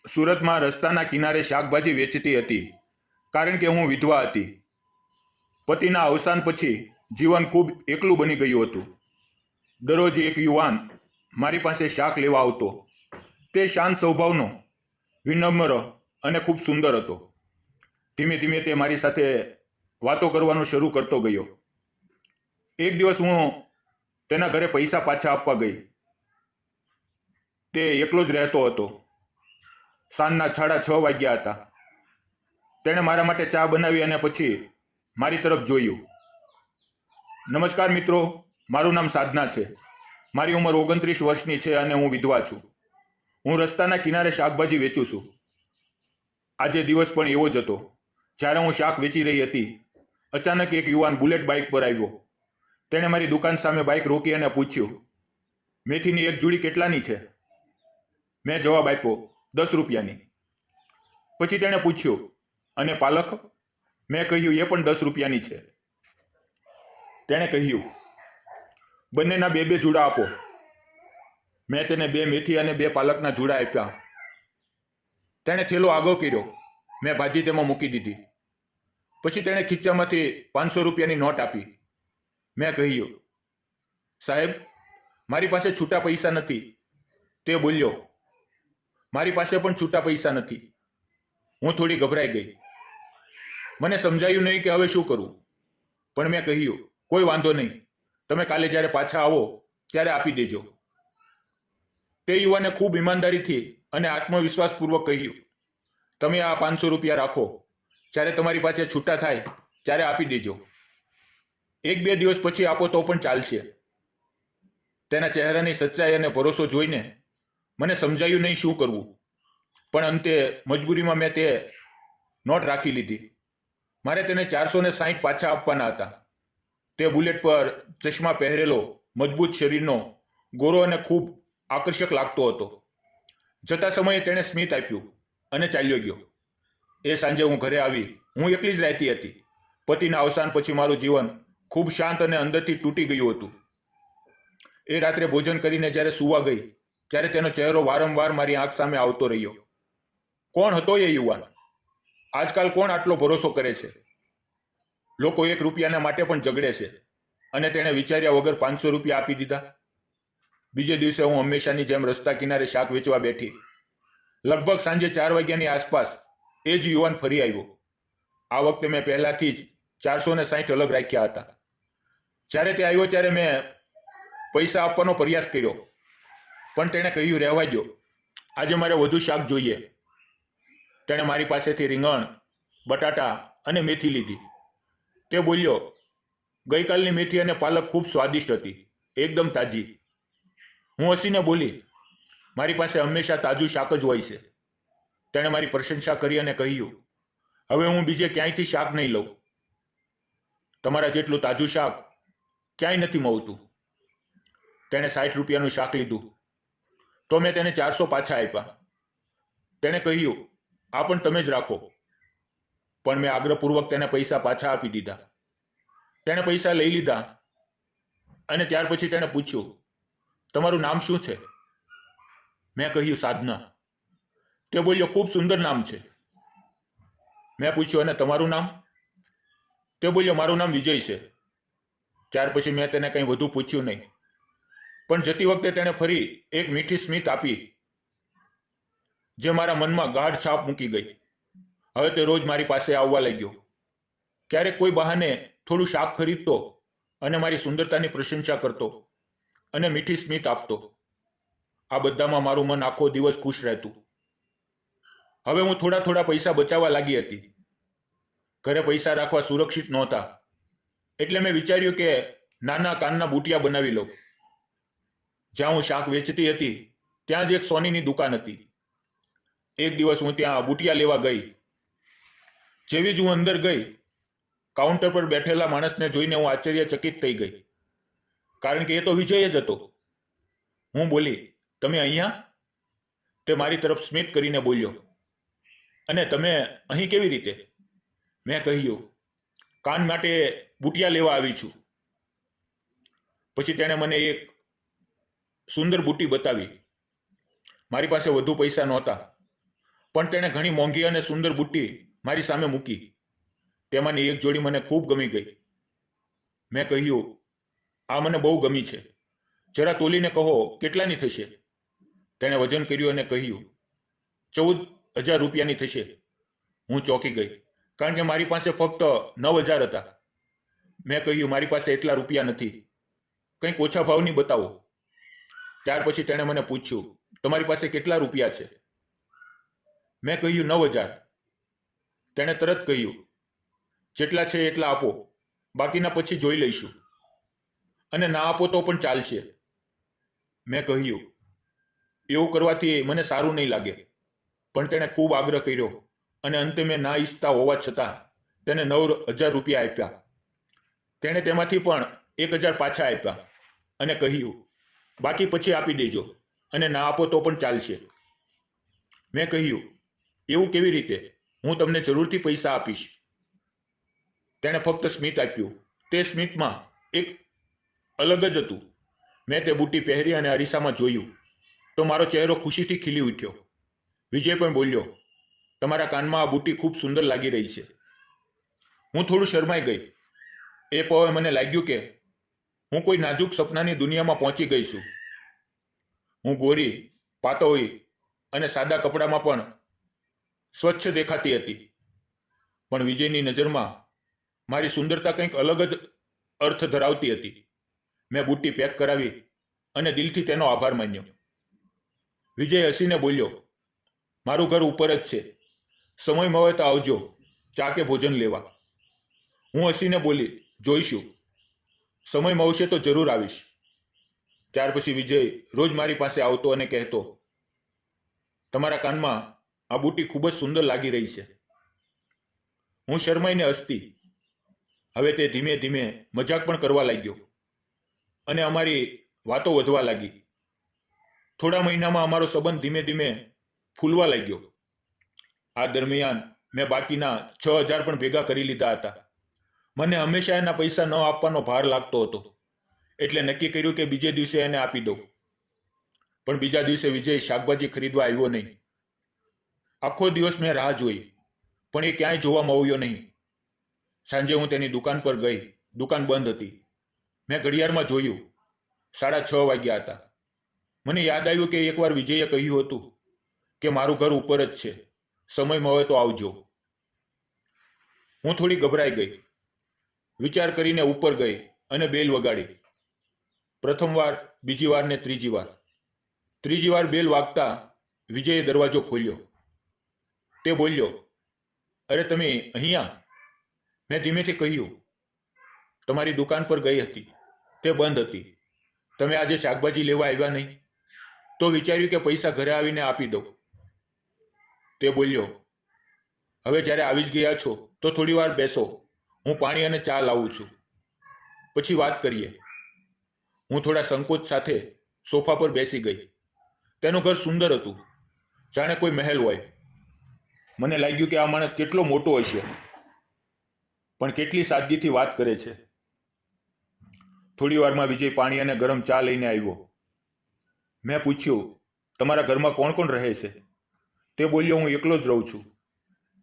સુરતમાં રસ્તાના કિનારે શાકભાજી વેચતી હતી, કારણ કે હું વિધવા હતી. પતિના અવસાન પછી જીવન ખૂબ એકલું બની ગયું હતું. દરરોજ એક યુવાન મારી પાસે શાક લેવા આવતો. તે શાંત સ્વભાવનો, વિનમ્ર અને ખૂબ સુંદર હતો. ધીમે ધીમે તે મારી સાથે વાતો કરવાનું શરૂ કરતો ગયો. એક દિવસ હું તેના ઘરે પૈસા પાછા આપવા ગઈ. તે એકલો જ રહેતો હતો. સાંજના 6:30 વાગ્યા હતા. તેણે મારા માટે ચા બનાવી અને પછી મારી તરફ જોયું. નમસ્કાર મિત્રો, મારું નામ સાધના છે. મારી ઉંમર 29 વર્ષની છે અને હું વિધવા છું. હું રસ્તાના કિનારે શાકભાજી વેચું છું. આજે દિવસ પણ એવો જ હતો. જ્યારે હું શાક વેચી રહી હતી, અચાનક એક યુવાન બુલેટ બાઇક પર આવ્યો. તેણે મારી દુકાન સામે બાઇક રોકી અને પૂછ્યું, મેથીની એક જોડી કેટલાની છે? મેં જવાબ આપ્યો, 10 રૂપિયાની. પછી તેણે પૂછ્યું, અને પાલક? મેં કહ્યું, એ પણ 10 રૂપિયાની છે. તેણે કહ્યું, બંનેના બે બે જુડા આપો. મેં તેને 2 મેથી અને 2 પાલકના જુડા આપ્યા. તેણે થેલો આગો કર્યો. મેં ભાજી તેમાં મૂકી દીધી. પછી તેણે ખીચામાંથી 500 રૂપિયાની નોટ આપી. મેં કહ્યું, સાહેબ, મારી પાસે છૂટા પૈસા નથી. તે બોલ્યો, મારી પાસે પણ છૂટા પૈસા નથી. હું થોડી ગભરાઈ ગઈ. મને સમજાયું નહીં કે હવે શું કરવું. પણ મેં કહ્યું, કોઈ વાંધો નહીં, તમે કાલે જ્યારે પાછા આવો ત્યારે આપી દેજો. તે યુવાને ખૂબ ઈમાનદારીથી અને આત્મવિશ્વાસપૂર્વક કહ્યું, તમે આ 500 રૂપિયા રાખો. જ્યારે તમારી પાસે છૂટા થાય ત્યારે આપી દેજો. 1-2 દિવસ પછી આપો તો પણ ચાલશે. તેના ચહેરાની સચ્ચાઈ અને ભરોસો જોઈને મને સમજાયું નહીં શું કરવું. પણ અંતે મજબૂરીમાં મેં તે નોટ રાખી લીધી. મારે તેને 460 પાછા આપવાના હતા. તે બુલેટ પર ચશ્મા પહેરેલો, મજબૂત શરીરનો, ગોરો અને ખૂબ આકર્ષક લાગતો હતો. જતા સમયે તેણે સ્મિત આપ્યું અને ચાલ્યો ગયો. એ સાંજે હું ઘરે આવી. હું એકલી જ રહેતી હતી. પતિના અવસાન પછી મારું જીવન ખૂબ શાંત અને અંદરથી તૂટી ગયું હતું. એ રાત્રે ભોજન કરીને જ્યારે સૂવા ગઈ ત્યારે તેનો ચહેરો વારંવાર મારી આંખ સામે આવતો રહ્યો. કોણ હતો એ યુવાન? આજકાલ કોણ આટલો ભરોસો કરે છે? લોકો 1 રૂપિયાના માટે પણ ઝઘડે છે અને તેણે વિચાર્યા વગર 500 રૂપિયા આપી દીધા. બીજે દિવસે હું હંમેશાની જેમ રસ્તા કિનારે શાક વેચવા બેઠી. લગભગ સાંજે 4 વાગ્યાની આસપાસ એ જ યુવાન ફરી આવ્યો. આ વખતે મેં પહેલાથી જ 460 અલગ રાખ્યા હતા. જ્યારે તે આવ્યો ત્યારે મેં પૈસા આપવાનો પ્રયાસ કર્યો, પણ તેણે કહ્યું, રહેવા દો, આજે મારે વધુ શાક જોઈએ. તેણે મારી પાસેથી રીંગણ, બટાટા અને મેથી લીધી. તે બોલ્યો, ગઈકાલની મેથી અને પાલક ખૂબ સ્વાદિષ્ટ હતી, એકદમ તાજી. હું હસીને બોલી, મારી પાસે હંમેશા તાજું શાક જ હોય છે. તેણે મારી પ્રશંસા કરી અને કહ્યું, હવે હું બીજે ક્યાંયથી શાક નહીં લઉં. તમારા જેટલું તાજું શાક ક્યાંય નથી મળતું. તેણે 60 રૂપિયાનું શાક લીધું. તો મેં તેને 400 પાછા આપ્યા. તેણે કહ્યું, આ પણ તમે જ રાખો. પણ મેં આગ્રહપૂર્વક તેને પૈસા પાછા આપી દીધા. તેણે પૈસા લઈ લીધા અને ત્યાર પછી તેણે પૂછ્યું, તમારું નામ શું છે? મેં કહ્યું, સાધના. તે બોલ્યો, ખૂબ સુંદર નામ છે. મેં પૂછ્યું, અને તમારું નામ? તે બોલ્યો, મારું નામ વિજય છે. ત્યાર પછી મેં તેને કંઈ વધુ પૂછ્યું નહીં. પણ જતી વખતે તેણે ફરી એક મીઠી સ્મિત આપી, જે મારા મનમાં ગાઢ છાપ મૂકી ગઈ. હવે તે રોજ મારી પાસે આવવા લાગ્યો. ક્યારેક કોઈ બહાને થોડું શાક ખરીદતો અને મારી સુંદરતાની પ્રશંસા કરતો અને મીઠી સ્મિત આપતો. આ બધામાં મારું મન આખો દિવસ ખુશ રહેતું. હવે હું થોડા થોડા પૈસા બચાવવા લાગી હતી. ઘરે પૈસા રાખવા સુરક્ષિત નહોતા, એટલે મેં વિચાર્યું કે નાના કાનના બુટિયા બનાવી લઉં. જ્યાં હું શાક વેચતી હતી ત્યાં જ એક સોનીની દુકાન હતી. એક દિવસ હું ત્યાં બુટિયા લેવા ગઈ. જેવી જ હું અંદર ગઈ, કાઉન્ટર પર બેઠેલા માણસને જોઈને હું આશ્ચર્યચકિત થઈ ગઈ, કારણ કે એ તો વિજય જ હતો. હું બોલી, તમે અહીંયા? તે મારી તરફ સ્મિત કરીને બોલ્યો, અને તમે અહીં કેવી રીતે? મેં કહ્યું, કાન માટે બુટિયા લેવા આવી છું. પછી તેણે મને એક સુંદર બુટ્ટી બતાવી. મારી પાસે વધુ પૈસા નહોતા. પણ તેણે ઘણી મોંઘી અને સુંદર બુટ્ટી મારી સામે મૂકી. તેમાંની એક જોડી મને ખૂબ ગમી ગઈ. મેં કહ્યું, આ મને બહુ ગમી છે, જરા તોલીને કહો કેટલાની થશે? તેણે વજન કર્યું અને કહ્યું, 14,000 રૂપિયાની થશે. હું ચોંકી ગઈ, કારણ કે મારી પાસે ફક્ત 9,000 હતા. મેં કહ્યું, મારી પાસે એટલા રૂપિયા નથી, કંઈક ઓછા ભાવની બતાવો. ત્યાર પછી તેણે મને પૂછ્યું, તમારી પાસે કેટલા રૂપિયા છે? મેં કહ્યું, 9,000. તેણે તરત કહ્યું, જેટલા છે એટલા આપો, બાકીના પછી જોઈ લઈશું, અને ના આપો તો પણ ચાલશે. મેં કહ્યું, એવું કરવાથી મને સારું નહીં લાગે. પણ તેણે ખૂબ આગ્રહ કર્યો અને અંતે મેં ના ઈચ્છતા હોવા છતાં તેને 9,000 રૂપિયા આપ્યા. તેણે તેમાંથી પણ 1,000 પાછા આપ્યા અને કહ્યું, બાકી પછી આપી દેજો, અને ના આપો તો પણ ચાલશે. મેં કહ્યું, એવું કેવી રીતે? હું તમને જરૂરથી પૈસા આપીશ. તેણે ફક્ત સ્મિત આપ્યું. તે સ્મિતમાં એક અલગ જ હતું. મેં તે બુટ્ટી પહેરી અને અરીસામાં જોયું તો મારો ચહેરો ખુશીથી ખીલી ઉઠ્યો. વિજય પણ બોલ્યો, તમારા કાનમાં આ બુટ્ટી ખૂબ સુંદર લાગી રહી છે. હું થોડું શરમાઈ ગઈ. એ પળે મને લાગ્યું કે હું કોઈ નાજુક સપનાની દુનિયામાં પહોંચી ગઈ છું. હું ગોરી, પાતળી અને સાદા કપડામાં પણ સ્વચ્છ દેખાતી હતી. પણ વિજયની નજરમાં મારી સુંદરતા કંઈક અલગ જ અર્થ ધરાવતી હતી. મેં બુટ્ટી પેક કરાવી અને દિલથી તેનો આભાર માન્યો. વિજય હસીને બોલ્યો, મારું ઘર ઉપર જ છે, સમય મળે તો આવજો ચા કે ભોજન લેવા. હું હસીને બોલી, જોઈશું, સમય મળશે તો જરૂર આવીશ. ત્યાર પછી વિજય રોજ મારી પાસે આવતો અને કહેતો, તમારા કાનમાં આ બુટ્ટી ખૂબ જ સુંદર લાગી રહી છે. હું શરમાઈને હસતી. હવે તે ધીમે ધીમે મજાક પણ કરવા લાગ્યો અને અમારી વાતો વધવા લાગી. થોડા મહિનામાં અમારો સંબંધ ધીમે ધીમે ફૂલવા લાગ્યો. આ દરમિયાન મેં બાકીના 6,000 પણ ભેગા કરી લીધા હતા. મને હંમેશા એના પૈસા ન આપવાનો ભાર લાગતો હતો, એટલે નક્કી કર્યું કે બીજે દિવસે એને આપી દઉં. પણ બીજા દિવસે વિજય શાકભાજી ખરીદવા આવ્યો નહીં. આખો દિવસ મેં રાહ જોઈ, પણ એ ક્યાંય જોવા મળ્યો નહીં. સાંજે હું તેની દુકાન પર ગઈ. દુકાન બંધ હતી. મેં ઘડિયાળમાં જોયું, 6:30 વાગ્યા હતા. મને યાદ આવ્યું કે એકવાર વિજયે કહ્યું હતું કે મારું ઘર ઉપર જ છે, સમય મળે તો આવજો. હું થોડી ગભરાઈ ગઈ. વિચાર કરીને ઉપર ગઈ અને બેલ વગાડી. પ્રથમ વાર, બીજી વાર ને ત્રીજી વાર. ત્રીજી વાર બેલ વાગતા વિજયે દરવાજો ખોલ્યો. તે બોલ્યો, અરે તમે અહીંયા? મેં ધીમેથી કહ્યું, તમારી દુકાન પર ગઈ હતી, તે બંધ હતી. તમે આજે શાકભાજી લેવા આવ્યા નહીં, તો વિચાર્યું કે પૈસા ઘરે આવીને આપી દઉં. તે બોલ્યો, હવે જ્યારે આવી જ ગયા છો તો થોડી વાર બેસો, હું પાણી અને ચા લાવું છું, પછી વાત કરીએ. હું થોડા સંકોચ સાથે સોફા પર બેસી ગઈ. તેનું ઘર સુંદર હતું, જાણે કોઈ મહેલ હોય. મને લાગ્યું કે આ માણસ કેટલો મોટો હશે, પણ કેટલી સાદગીથી વાત કરે છે. થોડી વારમાં વિજય પાણી અને ગરમ ચા લઈને આવ્યો. મેં પૂછ્યું, તમારા ઘરમાં કોણ કોણ રહે છે? તે બોલ્યો, હું એકલો જ રહું છું.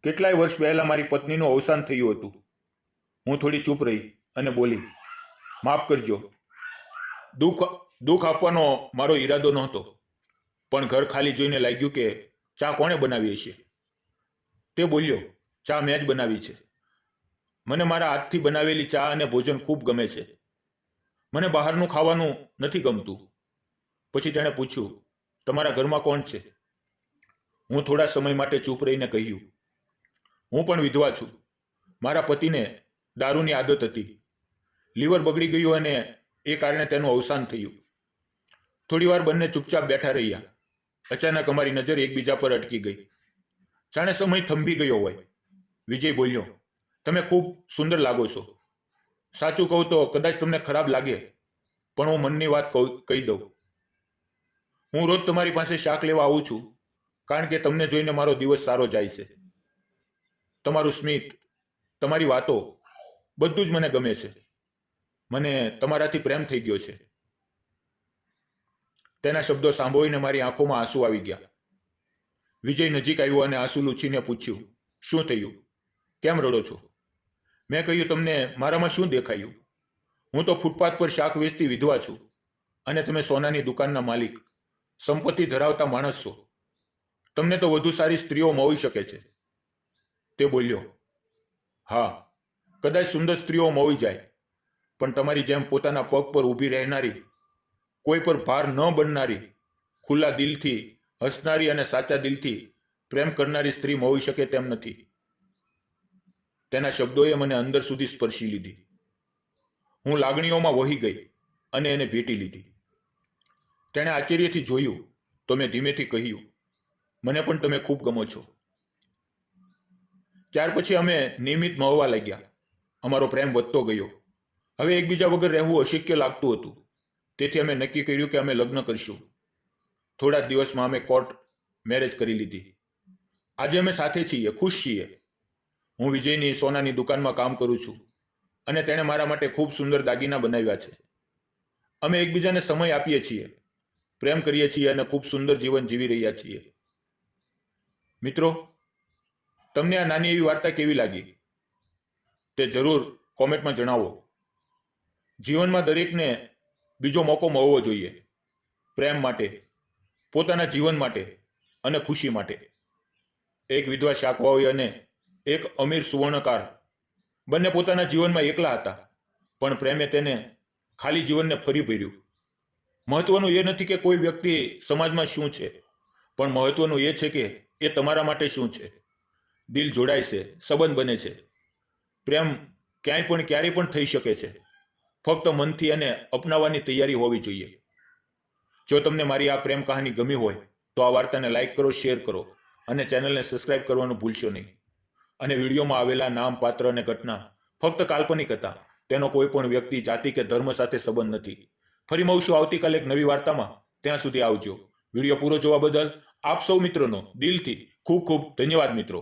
કેટલાય વર્ષ પહેલા મારી પત્નીનું અવસાન થયું હતું. હું થોડી ચૂપ રહી અને બોલી, માફ કરજો, દુઃખ આપવાનો મારો ઈરાદો નહોતો, પણ ઘર ખાલી જોઈને લાગ્યું કે ચા કોણે બનાવી હશે. તે બોલ્યો, ચા મેં જ બનાવી છે. મને મારા હાથથી બનાવેલી ચા અને ભોજન ખૂબ ગમે છે. મને બહારનું ખાવાનું નથી ગમતું. પછી તેણે પૂછ્યું, તમારા ઘરમાં કોણ છે? હું થોડા સમય માટે ચૂપ રહીને કહ્યું, હું પણ વિધવા છું. મારા પતિને દારૂની આદત હતી. લીવર બગડી ગયું અને એ કારણે તેનું અવસાન થયું. થોડી વાર બંને ચૂપચાપ બેઠા રહ્યા. અચાનક અમારી નજર એકબીજા પર અટકી ગઈ, જાણે સમય થંભી ગયો હોય. વિજય બોલ્યો, તમે ખૂબ સુંદર લાગો છો. સાચું કહું તો કદાચ તમને ખરાબ લાગે, પણ હું મનની વાત કહી દઉં. હું રોજ તમારી પાસે શાક લેવા આવું છું, કારણ કે તમને જોઈને મારો દિવસ સારો જાય છે. તમારું સ્મિત, તમારી વાતો, બધું જ મને ગમે છે. મને તમારાથી પ્રેમ થઈ ગયો છે. તેના શબ્દો સાંભળીને મારી આંખોમાં આંસુ આવી ગયા. વિજય નજીક આવ્યો અને આંસુ લૂછીને પૂછ્યું, શું થયું? કેમ રડો છો? મેં કહ્યું, તમને મારામાં શું દેખાયું? હું તો ફૂટપાથ પર શાક વેચતી વિધવા છું અને તમે સોનાની દુકાનના માલિક, સંપત્તિ ધરાવતા માણસ છો. તમને તો વધુ સારી સ્ત્રીઓ મળી શકે છે. તે બોલ્યો, હા, કદાચ સુંદર સ્ત્રીઓ મળી જાય, પણ તમારી જેમ પોતાના પગ પર ઊભી રહેનારી, કોઈ પર ભાર ન બનનારી, ખુલ્લા દિલથી હસનારી અને સાચા દિલથી પ્રેમ કરનારી સ્ત્રી મળી શકે તેમ નથી. તેના શબ્દોએ મને અંદર સુધી સ્પર્શી લીધી. હું લાગણીઓમાં વહી ગઈ અને એને ભેટી લીધી. તેણે આશ્ચર્યથી જોયું તો મેં ધીમેથી કહ્યું, મને પણ તમે ખૂબ ગમો છો. ત્યાર પછી અમે નિયમિત મળવા લાગ્યા. અમારો પ્રેમ વધતો ગયો. હવે એકબીજા વગર રહેવું અશક્ય લાગતું હતું. તેથી અમે નક્કી કર્યું કે અમે લગ્ન કરીશું. થોડા જ દિવસમાં અમે કોર્ટ મેરેજ કરી લીધી. આજે અમે સાથે છીએ, ખુશ છીએ. હું વિજયની સોનાની દુકાનમાં કામ કરું છું અને તેણે મારા માટે ખૂબ સુંદર દાગીના બનાવ્યા છે. અમે એકબીજાને સમય આપીએ છીએ, પ્રેમ કરીએ છીએ અને ખૂબ સુંદર જીવન જીવી રહ્યા છીએ. મિત્રો, તમને આ નાની એવી વાર્તા કેવી લાગી તે જરૂર કોમેન્ટમાં જણાવો. જીવનમાં દરેકને બીજો મોકો મળવો જોઈએ, પ્રેમ માટે, પોતાના જીવન માટે અને ખુશી માટે. એક વિધવા શાકવાળી અને એક અમીર સુવર્ણકાર બંને પોતાના જીવનમાં એકલા હતા, પણ પ્રેમે તેને ખાલી જીવનને ફરી ભર્યું. મહત્વનું એ નથી કે કોઈ વ્યક્તિ સમાજમાં શું છે, પણ મહત્વનું એ છે કે એ તમારા માટે શું છે. દિલ જોડાય છે, સંબંધ બને છે. પ્રેમ ક્યાંય પણ ક્યારેય પણ થઈ શકે છે. ફક્ત મનથી એને અપનાવવાની તૈયારી હોવી જોઈએ. જો તમને મારી આ પ્રેમ કહાની ગમી હોય તો આ વાર્તાને લાઈક કરો, શેર કરો અને ચેનલને સબસ્ક્રાઇબ કરવાનું ભૂલશો નહીં. અને વિડીયોમાં આવેલા નામ, પાત્ર અને ઘટના ફક્ત કાલ્પનિક હતા. તેનો કોઈ પણ વ્યક્તિ, જાતિ કે ધર્મ સાથે સંબંધ નથી. ફરી મળશું આવતીકાલે એક નવી વાર્તામાં. ત્યાં સુધી આવજો. વિડીયો પૂરો જોવા બદલ આપ સૌ મિત્રોનો દિલથી ખૂબ ખૂબ ધન્યવાદ મિત્રો.